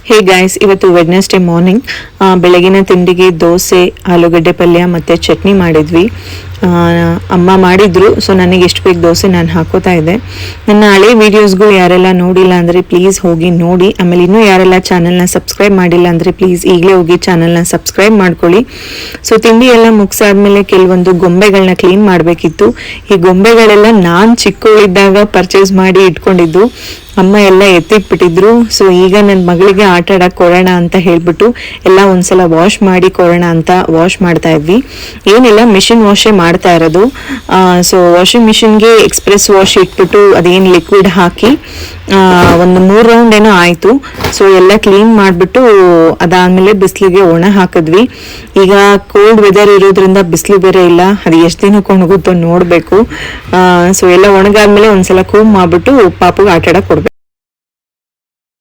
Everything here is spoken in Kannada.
ಹೇ ಗಾಯ್ಸ್, ಇವತ್ತು ವೆಡ್ನೆಸ್ಡೇ ಮಾರ್ನಿಂಗ್ ಬೆಳಗಿನ ತಿಂಡಿಗೆ ದೋಸೆ, ಆಲೂಗಡ್ಡೆ ಪಲ್ಯ ಮತ್ತು ಚಟ್ನಿ ಮಾಡಿದ್ವಿ. ಅಮ್ಮ ಮಾಡಿದ್ರು. ಸೊ ನನಗೆ ಎಷ್ಟು ಬೇಕು ದೋಸೆ ನಾನು ಹಾಕೋತಾ ಇದ್ದೆ. ನನ್ನ ಹಳೆ ವೀಡಿಯೋಸ್ಗಳು ಯಾರೆಲ್ಲ ನೋಡಿಲ್ಲ ಅಂದರೆ ಪ್ಲೀಸ್ ಹೋಗಿ ನೋಡಿ. ಆಮೇಲೆ ಇನ್ನೂ ಯಾರೆಲ್ಲ ಚಾನಲ್ನ ಸಬ್ಸ್ಕ್ರೈಬ್ ಮಾಡಿಲ್ಲ ಅಂದರೆ ಪ್ಲೀಸ್ ಈಗಲೇ ಹೋಗಿ ಚಾನಲ್ನ ಸಬ್ಸ್ಕ್ರೈಬ್ ಮಾಡ್ಕೊಳ್ಳಿ. ಸೊ ತಿಂಡಿ ಎಲ್ಲ ಮುಗಿಸಾದ್ಮೇಲೆ ಕೆಲವೊಂದು ಗೊಂಬೆಗಳನ್ನ ಕ್ಲೀನ್ ಮಾಡಬೇಕಿತ್ತು. ಈ ಗೊಂಬೆಗಳೆಲ್ಲ ನಾನು ಚಿಕ್ಕವಳಿದ್ದಾಗ ಪರ್ಚೇಸ್ ಮಾಡಿ ಇಟ್ಕೊಂಡಿದ್ದು. ಅಮ್ಮ ಎಲ್ಲ ಎತ್ತಿಟ್ಬಿಟ್ಟಿದ್ರು. ಸೊ ಈಗ ನನ್ನ ಮಗಳಿಗೆ ಆಟ ಆಡಕ್ಕೆ ಕೊಡೋಣ ಅಂತ ಹೇಳ್ಬಿಟ್ಟು ಎಲ್ಲ ಒಂದ್ಸಲ ವಾಶ್ ಮಾಡಿ ಕೊಡೋಣ ಅಂತ ವಾಶ್ ಮಾಡ್ತಾ ಇದ್ವಿ. ಏನಿಲ್ಲ, ಮಿಷಿನ್ ವಾಶೇ ಮಾಡ್ತಾ ಇರೋದು. ಸೊ ವಾಷಿಂಗ್ ಮಿಷಿನ್ಗೆ ಎಕ್ಸ್ಪ್ರೆಸ್ ವಾಶ್ ಇಟ್ಬಿಟ್ಟು ಅದೇನು ಲಿಕ್ವಿಡ್ ಹಾಕಿ ಒಂದು 3 ರೌಂಡ್ ಏನೋ ಆಯಿತು. ಸೊ ಎಲ್ಲ ಕ್ಲೀನ್ ಮಾಡಿಬಿಟ್ಟು ಅದಾದಮೇಲೆ ಬಿಸಿಲಿಗೆ ಒಣ ಹಾಕಿದ್ವಿ. ಈಗ ಕೋಲ್ಡ್ ವೆದರ್ ಇರೋದ್ರಿಂದ ಬಿಸಿಲು ಬೇರೆ ಇಲ್ಲ, ಅದು ಎಷ್ಟು ದಿನಕ್ಕೆ ಒಣಗುತ್ತೋ ನೋಡಬೇಕು. ಸೊ ಎಲ್ಲ ಒಣಗಾದ್ಮೇಲೆ ಒಂದ್ಸಲ ಕೂಲ್ ಮಾಡಿಬಿಟ್ಟು ಪಾಪುಗೆ ಆಟ ಆಡಕ್ಕೆ ಕೊಡ್ಬೇಕು.